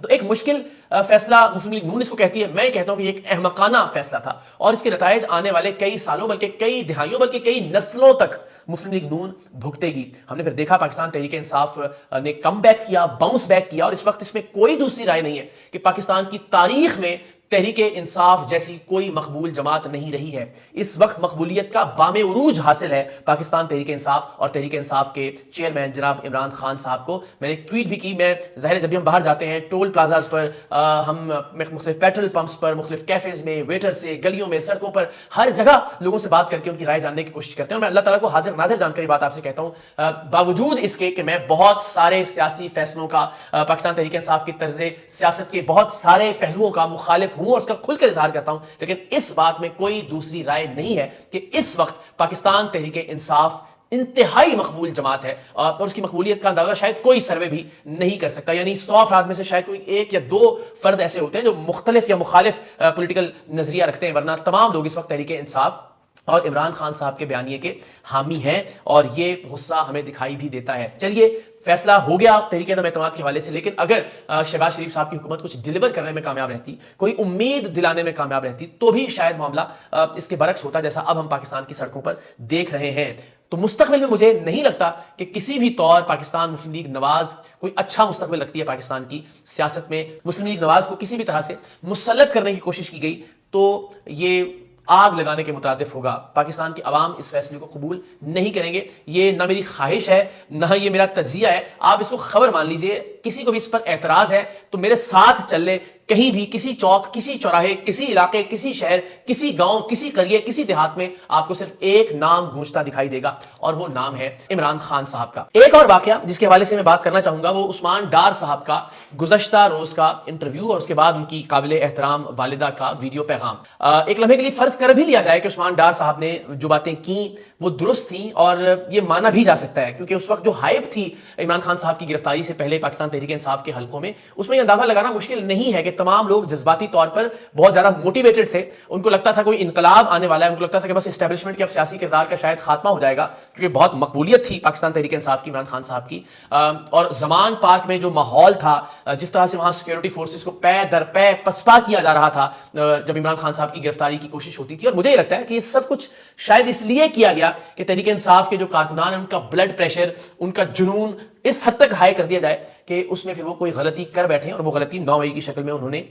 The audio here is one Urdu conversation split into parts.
تو ایک مشکل فیصلہ مسلم لیگ نون اس کو کہتی ہے، میں کہتا ہوں کہ یہ ایک احمقانہ فیصلہ تھا، اور اس کے نتائج آنے والے کئی سالوں بلکہ کئی دہائیوں بلکہ کئی نسلوں تک مسلم لیگ نون بھگتے گی۔ ہم نے پھر دیکھا پاکستان تحریک انصاف نے کم بیک کیا، باؤنس بیک کیا، اور اس وقت اس میں کوئی دوسری رائے نہیں ہے کہ پاکستان کی تاریخ میں تحریک انصاف جیسی کوئی مقبول جماعت نہیں رہی ہے۔ اس وقت مقبولیت کا بام عروج حاصل ہے پاکستان تحریک انصاف اور تحریک انصاف کے چیئرمین جناب عمران خان صاحب کو۔ میں نے ایک ٹویٹ بھی کی، میں ظاہر ہے جب بھی ہم باہر جاتے ہیں ٹول پلازاز پر، ہم مختلف پیٹرول پمپس پر، مختلف کیفیز میں، ویٹر سے، گلیوں میں، سڑکوں پر، ہر جگہ لوگوں سے بات کر کے ان کی رائے جاننے کی کوشش کرتے ہیں، اور میں اللہ تعالیٰ کو حاضر ناظر جان کر یہ بات آپ سے کہتا ہوں، باوجود اس کے کہ میں بہت سارے سیاسی فیصلوں کا، پاکستان تحریک انصاف کی طرز سیاست کے بہت سارے پہلوؤں کا مخالف ہوں اور اس کا کھل کر اظہار کرتا ہوں، لیکن اس بات میں کوئی دوسری رائے نہیں ہے کہ اس وقت پاکستان تحریک انصاف انتہائی مقبول جماعت ہے، اور اس کی مقبولیت کا اندازہ شاید کوئی سروے بھی نہیں کر سکتا۔ یعنی 100 افراد میں سے شاید کوئی 1 یا 2 فرد ایسے ہوتے ہیں جو مختلف یا مخالف پولیٹیکل نظریہ رکھتے ہیں، ورنہ تمام لوگ اس وقت تحریک انصاف اور عمران خان صاحب کے بیانیے کے حامی ہیں، اور یہ غصہ ہمیں دکھائی بھی دیتا ہے۔ چلیے، فیصلہ ہو گیا تحریک عدم اعتماد کے حوالے سے، لیکن اگر شہباز شریف صاحب کی حکومت کچھ ڈیلیور کرنے میں کامیاب رہتی، کوئی امید دلانے میں کامیاب رہتی، تو بھی شاید معاملہ اس کے برعکس ہوتا جیسا اب ہم پاکستان کی سڑکوں پر دیکھ رہے ہیں۔ تو مستقبل میں مجھے نہیں لگتا کہ کسی بھی طور پاکستان مسلم لیگ نواز کوئی اچھا مستقبل رکھتی ہے پاکستان کی سیاست میں۔ مسلم لیگ نواز کو کسی بھی طرح سے مسلط کرنے کی کوشش کی گئی تو یہ آگ لگانے کے مترادف ہوگا۔ پاکستان کے عوام اس فیصلے کو قبول نہیں کریں گے، یہ نہ میری خواہش ہے نہ یہ میرا تجزیہ ہے، آپ اس کو خبر مان لیجئے۔ کسی کو بھی اس پر اعتراض ہے تو میرے ساتھ چل لے، کہیں بھی کسی چوک، کسی چوراہے، کسی علاقے، کسی شہر، کسی گاؤں، کسی قریے، کسی دیہات میں آپ کو صرف ایک نام گونجتا دکھائی دے گا، اور وہ نام ہے عمران خان صاحب کا۔ ایک اور واقعہ جس کے حوالے سے میں بات کرنا چاہوں گا وہ عثمان ڈار صاحب کا گزشتہ روز کا انٹرویو اور اس کے بعد ان کی قابل احترام والدہ کا ویڈیو پیغام۔ ایک لمحے کے لیے فرض کر بھی لیا جائے کہ عثمان ڈار صاحب نے جو باتیں کی وہ درست تھیں، اور یہ مانا بھی جا سکتا ہے کیونکہ اس وقت جو ہائپ تھی عمران خان صاحب کی گرفتاری سے پہلے پاکستان تحریک انصاف کے حلقوں میں، اس میں یہ اندازہ لگانا مشکل نہیں ہے کہ تمام لوگ جذباتی طور پر بہت زیادہ موٹیویٹڈ تھے۔ ان کو لگتا تھا کوئی انقلاب آنے والا ہے، ان کو لگتا تھا کہ بس اسٹیبلشمنٹ کے اب سیاسی کردار کا شاید خاتمہ ہو جائے گا، کیونکہ بہت مقبولیت تھی پاکستان تحریک انصاف کی، عمران خان صاحب کی، اور زمان پارک میں جو ماحول تھا، جس طرح سے وہاں سیکیورٹی فورسز کو پے در پے پسپا کیا جا رہا تھا جب عمران خان صاحب کی گرفتاری کی کوشش ہوتی تھی، اور مجھے یہ لگتا ہے کہ یہ سب کچھ شاید اس لیے کیا گیا کہ تحریک انصاف کے جو کارکنان ہیں ان کا بلڈ پریشر، ان کا جنون اس حد تک ہائی کر دیا جائے کہ اس میں پھر وہ کوئی غلطی کر بیٹھے، اور وہ غلطی 9 مئی کی شکل میں انہوں نے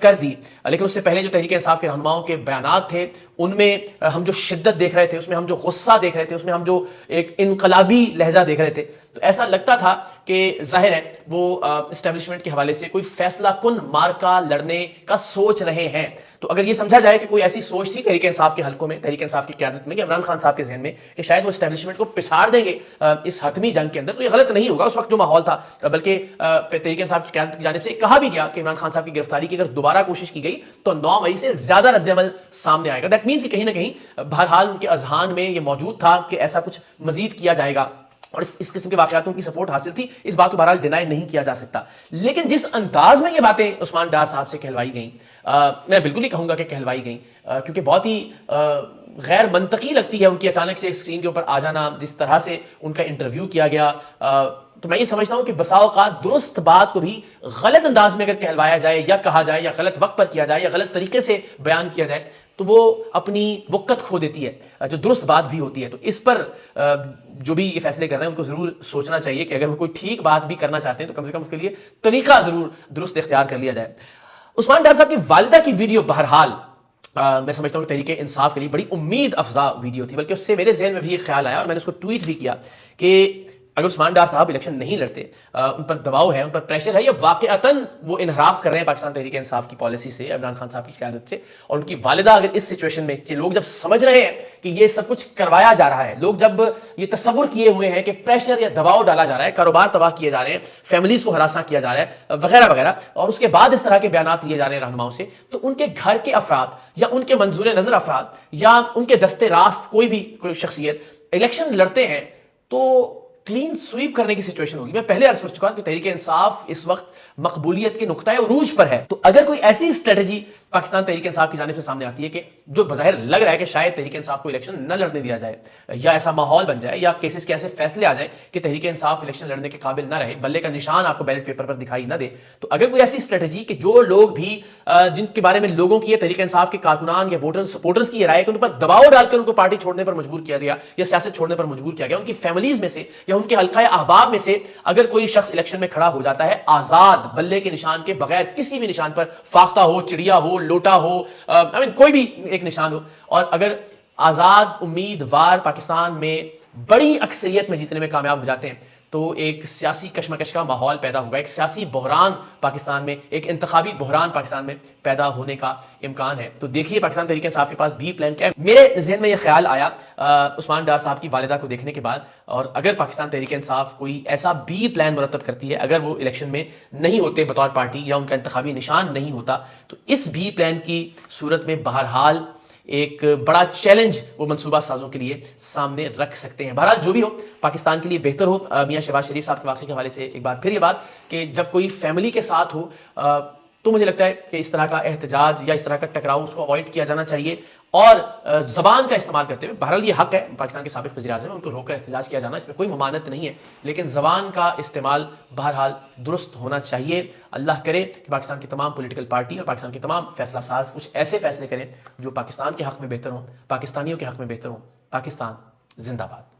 کر دی۔ لیکن اس سے پہلے جو تحریک انصاف کے رہنماؤں کے بیانات تھے ان میں ہم جو شدت دیکھ رہے تھے، اس میں ہم جو غصہ دیکھ رہے تھے، اس میں ہم جو ایک انقلابی لہجہ دیکھ رہے تھے، تو ایسا لگتا تھا کہ ظاہر ہے وہ اسٹیبلشمنٹ کے حوالے سے کوئی فیصلہ کن مارکا لڑنے کا سوچ رہے ہیں۔ تو اگر یہ سمجھا جائے کہ کوئی ایسی سوچ تھی تحریک انصاف کے حلقوں میں، تحریک انصاف کی قیادت میں، یا عمران خان صاحب کے ذہن میں کہ شاید وہ اسٹیبلشمنٹ کو پچھاڑ دیں گے اس حتمی جنگ کے اندر، تو یہ غلط نہیں ہوگا۔ اس وقت جو ماحول تھا، بلکہ تحریک انصاف کی قیادت کی جانب سے کہا بھی گیا کہ عمران خان صاحب کی گرفتاری کی اگر دوبارہ کوشش کی گئی تو 9 مئی سے زیادہ رد عمل سامنے آئے گا۔ دیٹ مینس کہ کہیں نہ کہیں بہرحال ان کے اذہان میں یہ موجود تھا کہ ایسا کچھ مزید کیا جائے گا، اور اس قسم کے واقعاتوں کی سپورٹ حاصل تھی، اس بات کو بہرحال ڈینائی نہیں کیا جا سکتا۔ لیکن جس انداز میں یہ باتیں عثمان ڈار صاحب سے کہلوائی گئیں، میں بالکل ہی کہوں گا کہ کہلوائی گئیں، کیونکہ بہت ہی غیر منطقی لگتی ہے ان کی اچانک سے ایک اسکرین کے اوپر آ جانا، جس طرح سے ان کا انٹرویو کیا گیا۔ تو میں یہ سمجھتا ہوں کہ بسا اوقات درست بات کو بھی غلط انداز میں اگر کہلوایا جائے یا کہا جائے یا غلط وقت پر کیا جائے یا غلط طریقے سے بیان کیا جائے تو وہ اپنی وقت کھو دیتی ہے جو درست بات بھی ہوتی ہے۔ تو اس پر جو بھی یہ فیصلے کر رہے ہیں ان کو ضرور سوچنا چاہیے کہ اگر وہ کوئی ٹھیک بات بھی کرنا چاہتے ہیں تو کم سے کم اس کے لیے طریقہ ضرور درست اختیار کر لیا جائے۔ عثمان ڈار صاحب کی والدہ کی ویڈیو بہرحال میں سمجھتا ہوں کہ تحریک انصاف کے لیے بڑی امید افزا ویڈیو تھی، بلکہ اس سے میرے ذہن میں بھی یہ خیال آیا اور میں نے اس کو ٹویٹ بھی کیا کہ اگر عثمان ڈار صاحب الیکشن نہیں لڑتے، ان پر دباؤ ہے، ان پر پریشر ہے، یا واقعتاً وہ انحراف کر رہے ہیں پاکستان تحریک انصاف کی پالیسی سے، عمران خان صاحب کی قیادت سے، اور ان کی والدہ اگر اس سچویشن میں کہ لوگ جب سمجھ رہے ہیں کہ یہ سب کچھ کروایا جا رہا ہے، لوگ جب یہ تصور کیے ہوئے ہیں کہ پریشر یا دباؤ ڈالا جا رہا ہے، کاروبار تباہ کیے جا رہے ہیں، فیملیز کو ہراساں کیا جا رہا ہے وغیرہ وغیرہ، اور اس کے بعد اس طرح کے بیانات لیے جا رہے ہیں رہنماؤں سے، تو ان کے گھر کے افراد یا ان کے منظور نظر افراد یا ان کے دستے راست کوئی شخصیت الیکشن لڑتے ہیں تو کلین سویپ کرنے کی سچویشن ہوگی۔ میں پہلے عرض کر چکا کہ تحریک انصاف اس وقت مقبولیت کے نقطۂ عروج پر ہے، تو اگر کوئی ایسی اسٹریٹجی پاکستان تحریک انصاف کی جانب سے سامنے آتی ہے کہ جو بظاہر لگ رہا ہے کہ شاید تحریک انصاف کو الیکشن نہ لڑنے دیا جائے یا ایسا ماحول بن جائے یا کیسز کے ایسے فیصلے آ جائیں کہ تحریک انصاف الیکشن لڑنے کے قابل نہ رہے, بلے کا نشان آپ کو بیلٹ پیپر پر دکھائی نہ دے, تو اگر کوئی ایسی اسٹریٹجی کہ جو لوگ بھی جن کے بارے میں لوگوں کی تحریک انصاف کے کارکنان یا ووٹرز سپورٹرز کی یہ رائے کہ ان پر دباؤ ڈال کر ان کو پارٹی چھوڑنے پر مجبور کیا گیا یا سیاست چھوڑنے پر مجبور کیا گیا, ان کی فیملیز میں سے یا ان کے حلقہ احباب میں سے اگر کوئی شخص الیکشن میں کھڑا ہو جاتا ہے آزاد بلے کے نشان کے بغیر, کسی بھی نشان پر, فاختہ ہو, چڑیا ہو, لوٹا ہو, کوئی بھی ایک نشان ہو, اور اگر آزاد امیدوار پاکستان میں بڑی اکثریت میں جیتنے میں کامیاب ہو جاتے ہیں تو ایک سیاسی کشمکش کا ماحول پیدا ہوگا, ایک سیاسی بحران پاکستان میں, ایک انتخابی بحران پاکستان میں پیدا ہونے کا امکان ہے. تو دیکھیے پاکستان تحریک انصاف کے پاس بھی پلان کیا ہے. میرے ذہن میں یہ خیال آیا عثمان ڈار صاحب کی والدہ کو دیکھنے کے بعد, اور اگر پاکستان تحریک انصاف کوئی ایسا بھی پلان مرتب کرتی ہے, اگر وہ الیکشن میں نہیں ہوتے بطور پارٹی یا ان کا انتخابی نشان نہیں ہوتا, تو اس بھی پلان کی صورت میں بہرحال ایک بڑا چیلنج وہ منصوبہ سازوں کے لیے سامنے رکھ سکتے ہیں. بہرحال جو بھی ہو پاکستان کے لیے بہتر ہو. میاں شہباز شریف صاحب کے واقعے کے حوالے سے ایک بار پھر یہ بات کہ جب کوئی فیملی کے ساتھ ہو تو مجھے لگتا ہے کہ اس طرح کا احتجاج یا اس طرح کا ٹکراؤ اس کو اوائڈ کیا جانا چاہیے, اور زبان کا استعمال کرتے ہوئے, بہرحال یہ حق ہے پاکستان کے سابق وزیر اعظم, ان کو روک کر احتجاج کیا جانا اس میں کوئی ممانعت نہیں ہے, لیکن زبان کا استعمال بہرحال درست ہونا چاہیے. اللہ کرے کہ پاکستان کی تمام پولیٹیکل پارٹی اور پاکستان کے تمام فیصلہ ساز کچھ ایسے فیصلے کریں جو پاکستان کے حق میں بہتر ہوں, پاکستانیوں کے حق میں بہتر ہوں. پاکستان زندہ باد.